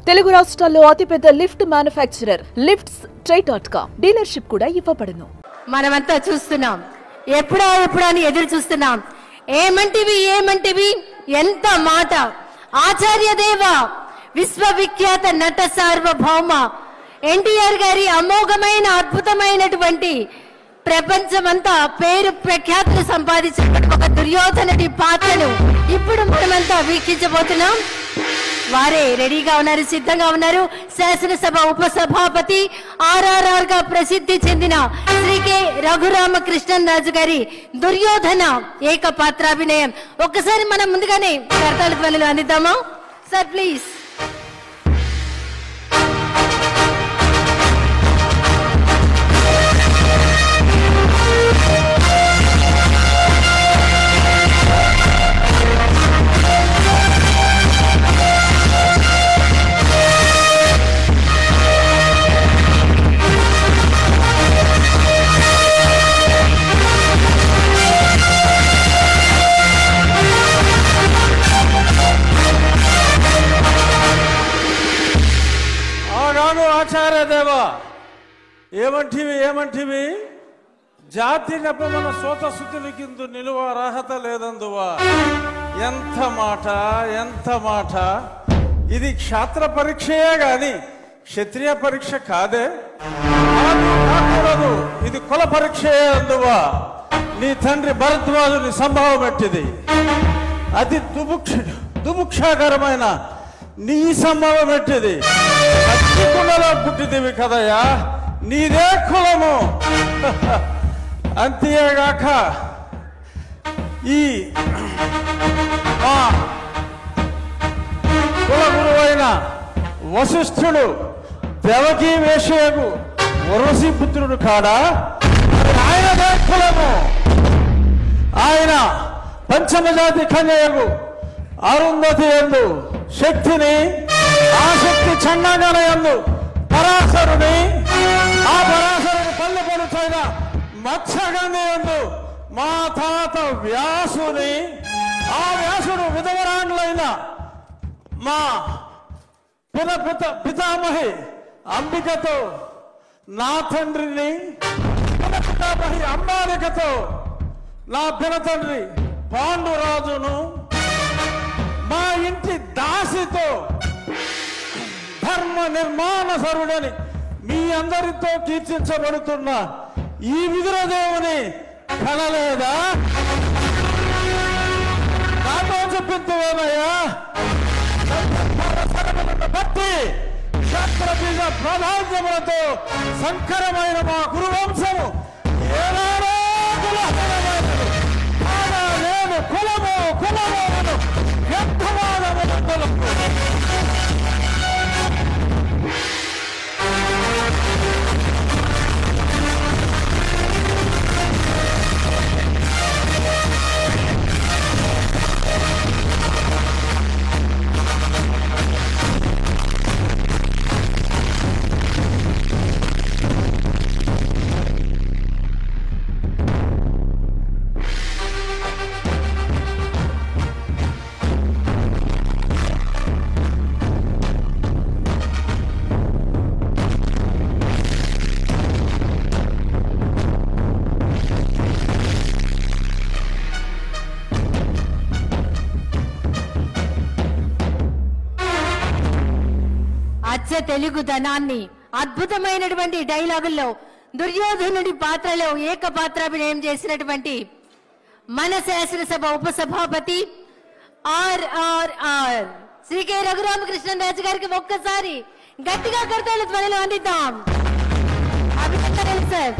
తెలుగు రాష్ట్రాల్లో అతిపెద్ద lift manufacturer lifts ట్రై.com dealership కూడా ఇవ్వబడును. మనమంతా చూస్తున్నాం, ఎప్పుడా అని ఎదురు చూస్తున్నాం. ఏమంటివి ఎంత మాట. ఆచార్య దేవ విశ్వవిఖ్యాత నట సార్వభౌమ ఎన్టీఆర్ గారి అమోఘమైన అద్భుతమైనటువంటి ప్రపంచమంతా పేరు ప్రఖ్యాతులు సంపాదించిన ఒక దుర్యోధనుడి పాత్రను ఇప్పుడు మనమంతా వీక్షించబోతున్నాం. వారే రెడీగా ఉన్నారు, సిద్ధంగా ఉన్నారు. శాసనసభ ఉపసభాపతి RRR గా ప్రసిద్ధి చెందిన శ్రీ కె రఘురామకృష్ణన్ రాజు గారి దుర్యోధన ఏకపాత్రాభినయం. ఒక్కసారి మనం ముందుగానే కర్తాళ ధ్వనులు అందిద్దామా సార్, ప్లీజ్. ఆచార్య దేవ ఏమంటివి జాతి నెపమన సోత శుద్ధుని కింద నిలువ అర్హత లేదందువా. ఎంత మాట. ఇది క్షాత్ర పరీక్షయే గాని క్షత్రియ పరీక్ష కాదే, కాకూడదు. ఇది కుల పరీక్షయే అందువా. నీ తండ్రి భరద్వాజుని సంభవం ఎట్టిది. అతి దుముక్షాకరమైన నీ సంభవం ఎట్టిది. కుండలో పుట్టిదివి కదయ్యా, నీదే కులము. అంతేగాక ఈ కుల గురువైన వశిష్ఠుడు దేవకీ వేషయకు వరసి పుత్రుడు కాడా, ఆయనదే కులము. ఆయన పంచమజాతి కన్యకు అరుంధతి యందు శక్తిని, ఆ శక్తి చండాగన యందు పరాశరుని, ఆ పరాశరుని పల్లె పడుచైన మత్స్యగంధి యందు మా తాత వ్యాసుని, ఆ వ్యాసుడు విధవరాండ్లైన మా పితామహి అంబికతో, నా తండ్రిని పితామహి అంబాలికతో, నా పినతండ్రి పాండురాజును, మా ఇంటి దాసితో ధర్మ నిర్మాణ సరుడని మీ అందరితో కీర్తించబడుతున్న ఈ విదురదేవుని కనలేదా? నాతో చెప్పిందేమయ్యా. భక్తి క్షత్రబీజ ప్రాధాన్యములతో సంకరమైన మా గురువంశము ఏనాడో కులహీనమైనది. కాగా నేను కులము వ్యర్థవాదములకు తెలుగు ధనాన్ని అద్భుతమైనటువంటి డైలాగుల్లో దుర్యోధనుడి పాత్రలో ఏకపాత్రాభినయం చేసినటువంటి మన శాసనసభ ఉపసభాపతి RRR శ్రీ కె రఘురామకృష్ణన్ రాజు గారికి ఒక్కసారి గట్టిగా కర్తాళ ధ్వనులు అందిద్దాం. అభినందనలు సార్.